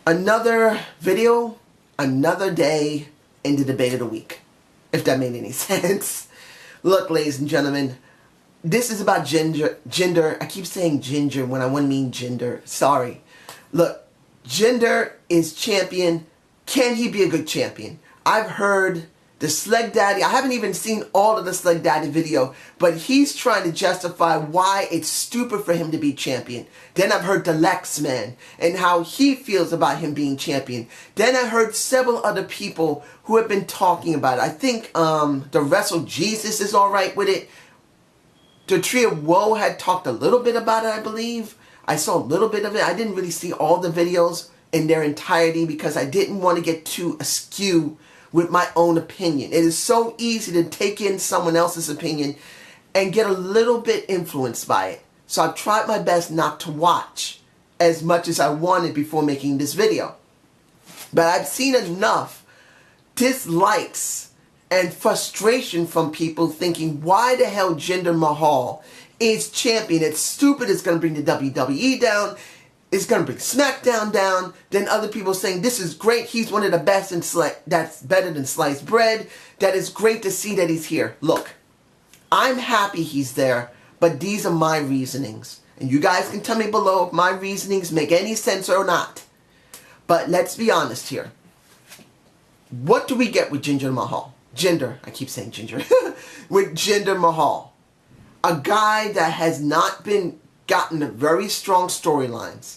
Another video, another day in the debate of the week, if that made any sense. Look, ladies and gentlemen, this is about Jinder. I keep saying ginger when I want to mean gender. Sorry. Look, Jinder is champion. Can he be a good champion? I've heard the Sleg Daddy. I haven't even seen all of the Sleg Daddy video, but he's trying to justify why it's stupid for him to be champion. Then I've heard the Lex Man and how he feels about him being champion. Then I heard several other people who have been talking about it. I think the Wrestle Jesus is alright with it. The Tree of Woe had talked a little bit about it, I believe. I saw a little bit of it. I didn't really see all the videos in their entirety because I didn't want to get too askew with my own opinion. It is so easy to take in someone else's opinion and get a little bit influenced by it. So I've tried my best not to watch as much as I wanted before making this video. But I've seen enough dislikes and frustration from people thinking, why the hell Jinder Mahal is champion? It's stupid. It's going to bring the WWE down. It's going to bring SmackDown down. Then other people saying, this is great. He's one of the best in that's better than sliced bread. That is great to see that he's here. Look, I'm happy he's there, but these are my reasonings. And you guys can tell me below if my reasonings make any sense or not. But let's be honest here. What do we get with Jinder Mahal? I keep saying Ginger. With Jinder Mahal. A guy that has not gotten a very strong storylines.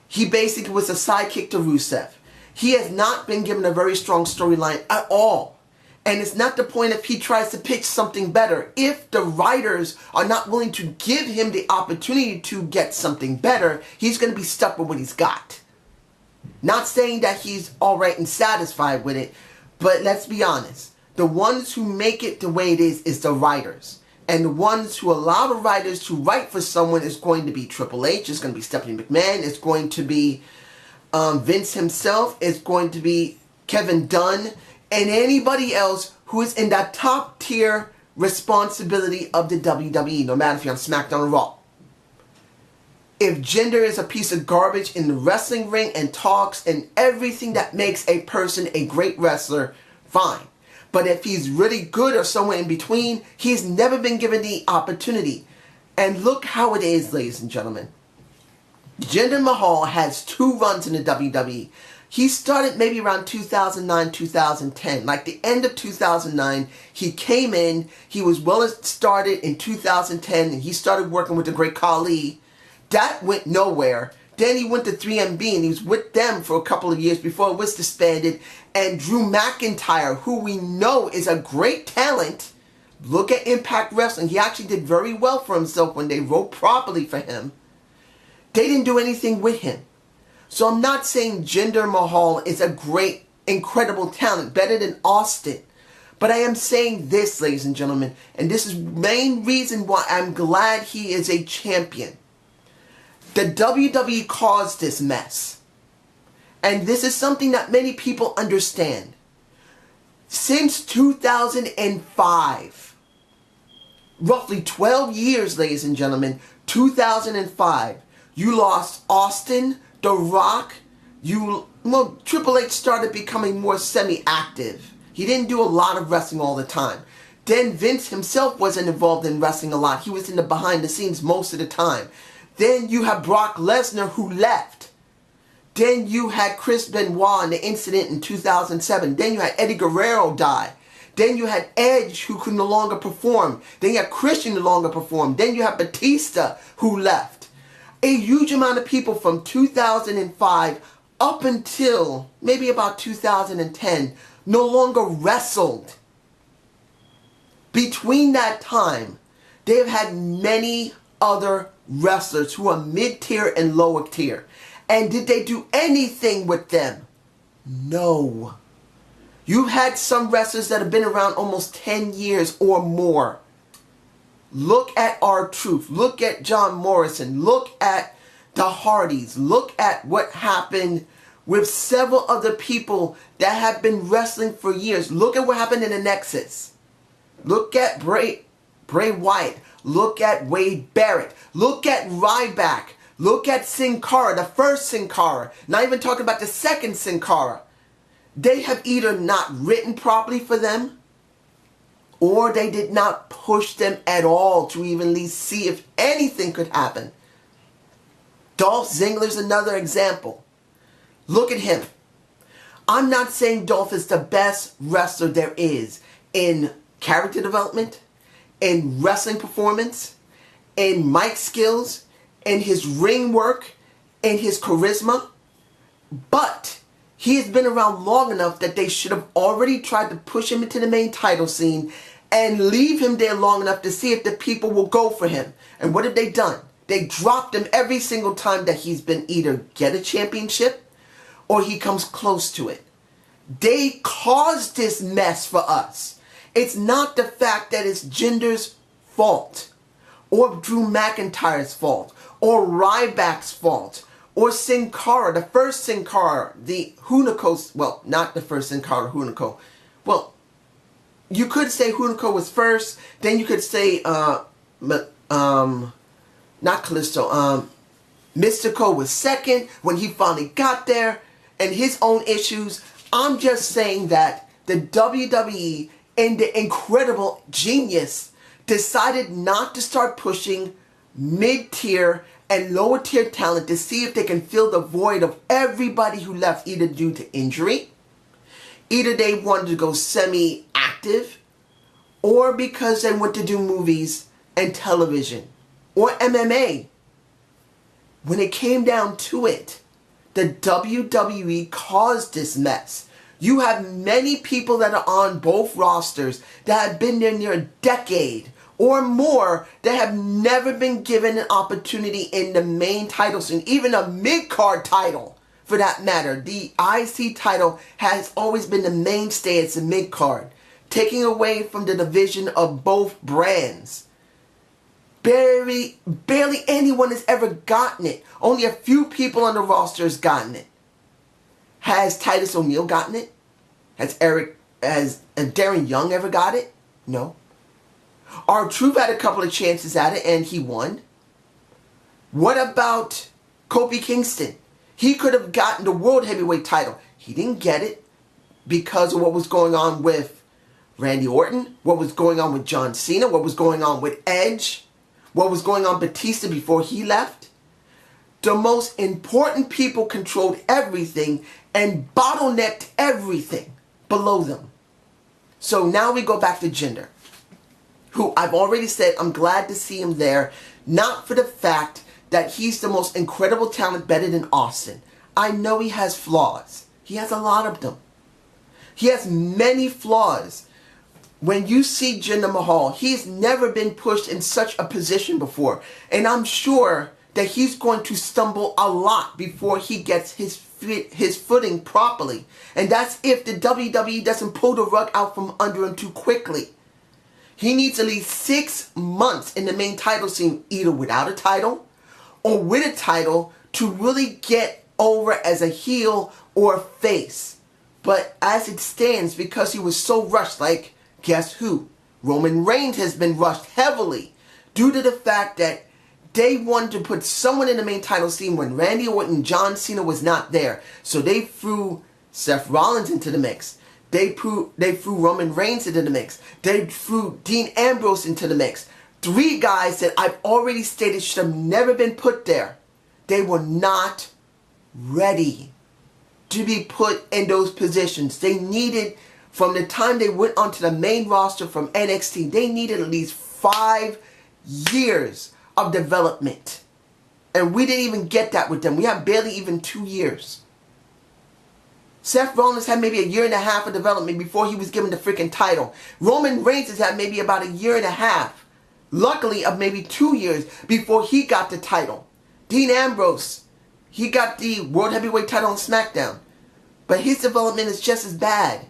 He basically was a sidekick to Rusev. He has not been given a very strong storyline at all. And it's not the point if he tries to pitch something better. If the writers are not willing to give him the opportunity to get something better, he's going to be stuck with what he's got. Not saying that he's alright and satisfied with it, but let's be honest. The ones who make it the way it is the writers. And the ones who allow the writers to write for someone is going to be Triple H, it's going to be Stephanie McMahon, it's going to be Vince himself, it's going to be Kevin Dunn, and anybody else who is in that top tier responsibility of the WWE, no matter if you're on SmackDown or Raw. If Jinder is a piece of garbage in the wrestling ring and talks and everything that makes a person a great wrestler, fine. But if he's really good or somewhere in between, he's never been given the opportunity. And look how it is, ladies and gentlemen. Jinder Mahal has 2 runs in the WWE. He started maybe around 2009, 2010. Like the end of 2009, he came in. He was well started in 2010. And he started working with the great Khali. That went nowhere. Then he went to 3MB and he was with them for a couple of years before it was disbanded. And Drew McIntyre, who we know is a great talent. Look at Impact Wrestling. He actually did very well for himself when they wrote properly for him. They didn't do anything with him. So I'm not saying Jinder Mahal is a great, incredible talent, better than Austin. But I am saying this, ladies and gentlemen, and this is the main reason why I'm glad he is a champion. The WWE caused this mess. And this is something that many people understand. Since 2005, roughly 12 years, ladies and gentlemen, 2005, you lost Austin, The Rock, Triple H started becoming more semi-active. He didn't do a lot of wrestling all the time. Then Vince himself wasn't involved in wrestling a lot. He was in the behind the scenes most of the time. Then you have Brock Lesnar who left. Then you had Chris Benoit in the incident in 2007. Then you had Eddie Guerrero die. Then you had Edge who could no longer perform. Then you had Christian no longer perform. Then you have Batista who left. A huge amount of people from 2005 up until maybe about 2010 no longer wrestled. Between that time, they have had many other wrestlers who are mid-tier and lower tier. And did they do anything with them? No. You've had some wrestlers that have been around almost 10 years or more. Look at R-Truth. Look at John Morrison. Look at the Hardys. Look at what happened with several other people that have been wrestling for years. Look at what happened in the Nexus. Look at Bray Wyatt. Look at Wade Barrett. Look at Ryback. Look at Sin Cara, the first Sin Cara. Not even talking about the second Sin Cara. They have either not written properly for them, or they did not push them at all to even at least see if anything could happen. Dolph Ziggler's another example. Look at him. I'm not saying Dolph is the best wrestler there is in character development, in wrestling performance, in mic skills, in his ring work, in his charisma, but he has been around long enough that they should have already tried to push him into the main title scene and leave him there long enough to see if the people will go for him. And what have they done? They dropped him every single time that he's been either get a championship or he comes close to it. They caused this mess for us. It's not the fact that it's Jinder's fault, or Drew McIntyre's fault, or Ryback's fault, or Sin Cara, the first Sin Cara, the Hunico, well, not the first Sin Cara, Hunico. Well, you could say Hunico was first, then you could say, not Kalisto, Mystico was second when he finally got there, and his own issues. I'm just saying that the WWE, in the incredible genius, decided not to start pushing mid-tier and lower tier talent to see if they can fill the void of everybody who left, either due to injury, either they wanted to go semi-active, or because they went to do movies and television, or MMA. When it came down to it, the WWE caused this mess. You have many people that are on both rosters that have been there near a decade or more that have never been given an opportunity in the main title scene, even a mid-card title for that matter. The IC title has always been the mainstay. It's a mid-card, taking away from the division of both brands. Barely anyone has ever gotten it. Only a few people on the roster has gotten it. Has Titus O'Neil gotten it? Has Darren Young ever got it? No. R-Truth had a couple of chances at it and he won. What about Kofi Kingston? He could have gotten the World Heavyweight title. He didn't get it because of what was going on with Randy Orton, what was going on with John Cena, what was going on with Edge, what was going on with Batista before he left. The most important people controlled everything and bottlenecked everything below them. So now we go back to Jinder, who I've already said I'm glad to see him there, not for the fact that he's the most incredible talent, better than Austin. I know he has flaws. He has a lot of them. He has many flaws. When you see Jinder Mahal, he's never been pushed in such a position before. And I'm sure that he's going to stumble a lot before he gets his footing properly. And that's if the WWE doesn't pull the rug out from under him too quickly. He needs at least 6 months in the main title scene, either without a title or with a title, to really get over as a heel or face. But as it stands, because he was so rushed, like, guess who? Roman Reigns has been rushed heavily due to the fact that they wanted to put someone in the main title scene when Randy Orton and John Cena was not there. So they threw Seth Rollins into the mix. They threw Roman Reigns into the mix. They threw Dean Ambrose into the mix. 3 guys that I've already stated should have never been put there. They were not ready to be put in those positions. They needed, from the time they went onto the main roster from NXT, they needed at least 5 years of development. And we didn't even get that with them. We have barely even 2 years. Seth Rollins had maybe 1.5 years of development before he was given the freaking title. Roman Reigns has had maybe about 1.5 years. Luckily, of maybe 2 years before he got the title. Dean Ambrose, he got the World Heavyweight title on SmackDown. But his development is just as bad.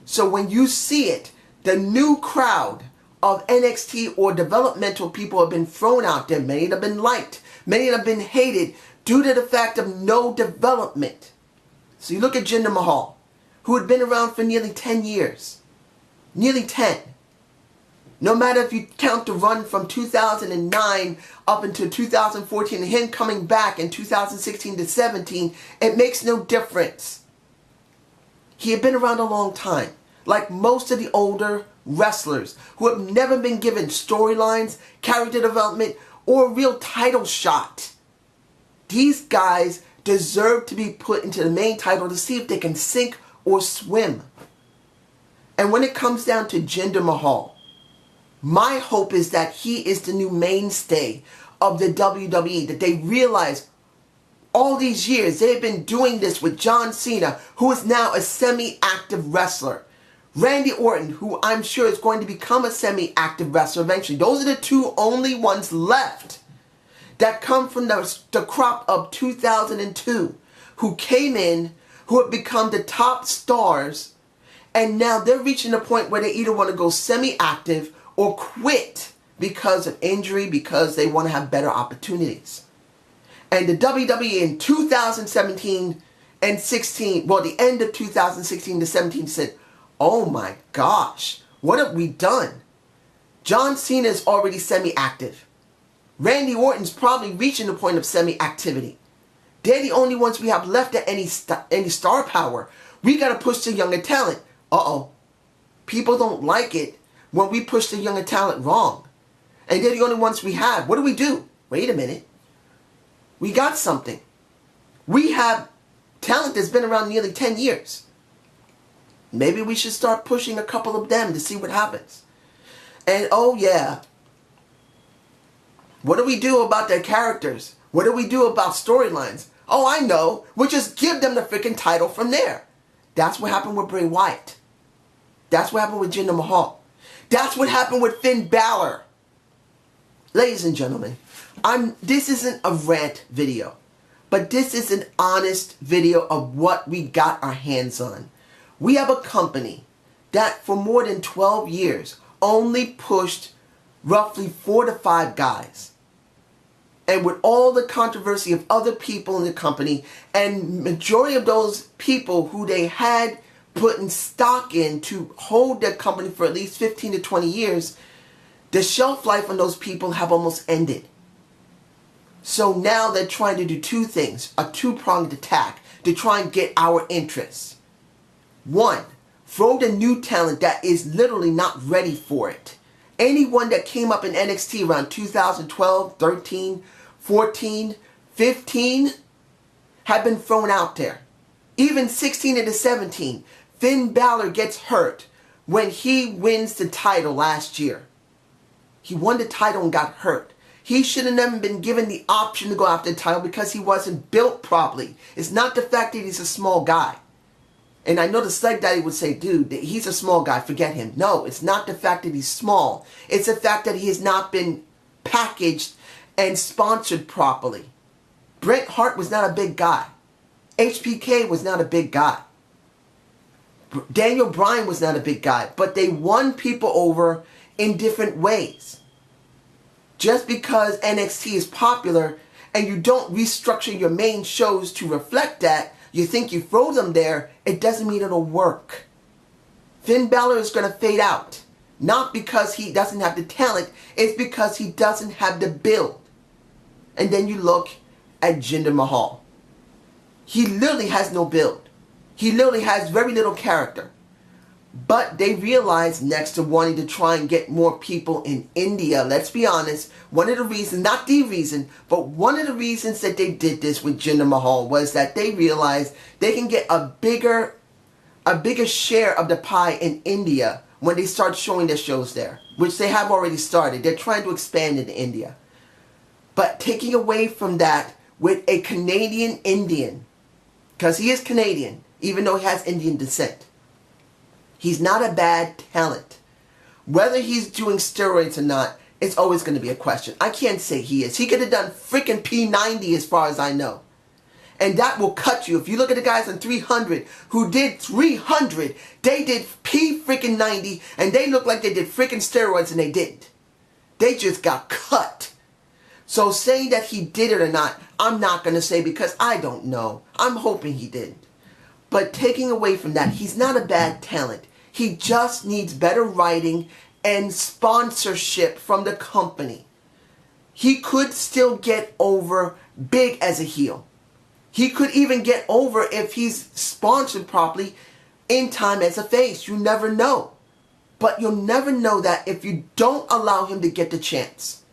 So when you see it, the new crowd of NXT or developmental people have been thrown out there. Many have been liked. Many have been hated due to the fact of no development. So you look at Jinder Mahal, who had been around for nearly 10 years. Nearly 10. No matter if you count the run from 2009 up until 2014 and him coming back in 2016 to 17, it makes no difference. He had been around a long time. Like most of the older wrestlers who have never been given storylines, character development, or a real title shot. These guys deserve to be put into the main title to see if they can sink or swim. And when it comes down to Jinder Mahal, my hope is that he is the new mainstay of the WWE, that they realize all these years they've been doing this with John Cena, who is now a semi-active wrestler. Randy Orton, who I'm sure is going to become a semi-active wrestler eventually. Those are the two only ones left that come from the crop of 2002, who came in, who have become the top stars, and now they're reaching a point where they either want to go semi-active or quit because of injury, because they want to have better opportunities. And the WWE in 2017 and 16, well, the end of 2016 to 17 said, oh my gosh, what have we done? John Cena is already semi-active. Randy Orton's probably reaching the point of semi-activity. They're the only ones we have left at any star power. We got to push the younger talent. Uh-oh. People don't like it when we push the younger talent wrong. And they're the only ones we have. What do? Wait a minute. We got something. We have talent that's been around nearly 10 years. Maybe we should start pushing a couple of them to see what happens. And oh yeah, what do we do about their characters? What do we do about storylines? Oh, I know. We'll just give them the freaking title from there. That's what happened with Bray Wyatt. That's what happened with Jinder Mahal. That's what happened with Finn Balor. Ladies and gentlemen, this isn't a rant video, but this is an honest video of what we got our hands on. We have a company that for more than 12 years only pushed roughly 4 to 5 guys. And with all the controversy of other people in the company, and majority of those people who they had put in stock in to hold their company for at least 15 to 20 years, the shelf life on those people have almost ended. So now they're trying to do two things, a two-pronged attack to try and get our interest. One, throw the new talent that is literally not ready for it. Anyone that came up in NXT around 2012, 13, 14, 15 had been thrown out there. Even 16 into 17, Finn Balor gets hurt when he wins the title last year. He won the title and got hurt. He should have never been given the option to go after the title because he wasn't built properly. It's not the fact that he's a small guy. And I know the Sleg Daddy would say, dude, he's a small guy, forget him. No, it's not the fact that he's small. It's the fact that he has not been packaged and sponsored properly. Bret Hart was not a big guy. HBK was not a big guy. Daniel Bryan was not a big guy. But they won people over in different ways. Just because NXT is popular and you don't restructure your main shows to reflect that, you think you throw them there, it doesn't mean it'll work. Finn Balor is going to fade out. Not because he doesn't have the talent, it's because he doesn't have the build. And then you look at Jinder Mahal. He literally has no build. He literally has very little character. But they realized, next to wanting to try and get more people in India, let's be honest, one of the reasons, not the reason, but one of the reasons that they did this with Jinder Mahal was that they realized they can get a bigger share of the pie in India when they start showing their shows there, which they have already started. They're trying to expand into India. But taking away from that with a Canadian Indian, because he is Canadian, even though he has Indian descent. He's not a bad talent. Whether he's doing steroids or not, it's always going to be a question. I can't say he is. He could have done freaking P90 as far as I know. And that will cut you. If you look at the guys on 300 who did 300, they did P freaking 90 and they look like they did freaking steroids and they didn't. They just got cut. So saying that he did it or not, I'm not going to say because I don't know. I'm hoping he didn't. But taking away from that, he's not a bad talent. He just needs better writing and sponsorship from the company, he could still get over big as a heel. He could even get over if he's sponsored properly in time as a face. You never know. But you'll never know that if you don't allow him to get the chance.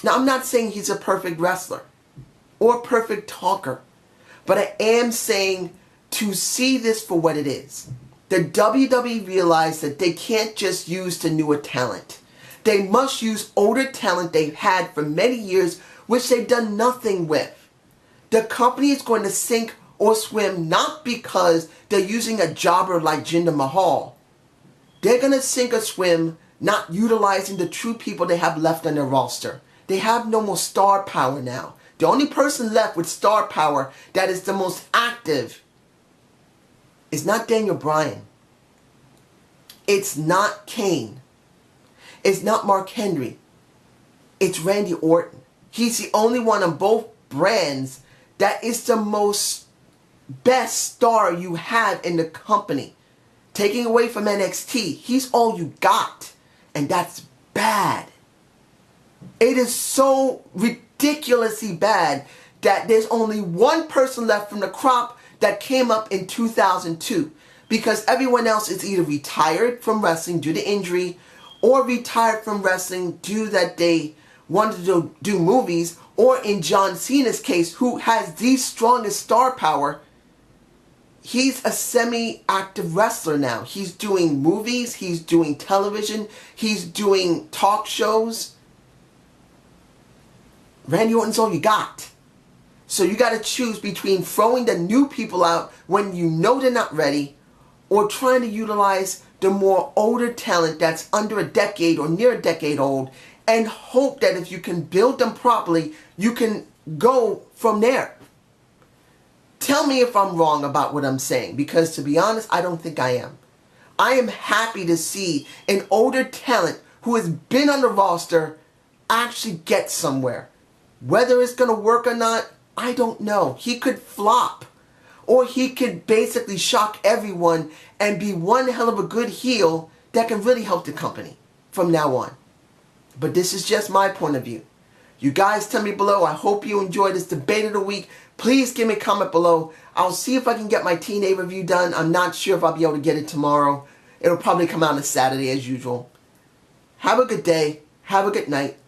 Now, I'm not saying he's a perfect wrestler or perfect talker, but I am saying to see this for what it is. The WWE realized that they can't just use the newer talent. They must use older talent they've had for many years, which they've done nothing with. The company is going to sink or swim not because they're using a jobber like Jinder Mahal. They're going to sink or swim not utilizing the true people they have left on their roster. They have no more star power now. The only person left with star power that is the most active is not Daniel Bryan. It's not Kane. It's not Mark Henry. It's Randy Orton. He's the only one on both brands that is the most best star you have in the company. Taking away from NXT, he's all you got. And that's bad. It is so ridiculously bad that there's only one person left from the crop that came up in 2002. Because everyone else is either retired from wrestling due to injury or retired from wrestling due that they wanted to do movies, or in John Cena's case, who has the strongest star power, he's a semi-active wrestler now. He's doing movies, he's doing television, he's doing talk shows. Randy Orton's all you got. So you got to choose between throwing the new people out when you know they're not ready, or trying to utilize the more older talent that's under a decade or near a decade old, and hope that if you can build them properly, you can go from there. Tell me if I'm wrong about what I'm saying, because to be honest, I don't think I am. I am happy to see an older talent who has been on the roster actually get somewhere. Whether it's going to work or not, I don't know. He could flop. Or he could basically shock everyone and be one hell of a good heel that can really help the company from now on. But this is just my point of view. You guys tell me below. I hope you enjoyed this debate of the week. Please give me a comment below. I'll see if I can get my TNA review done. I'm not sure if I'll be able to get it tomorrow. It'll probably come out on a Saturday as usual. Have a good day. Have a good night.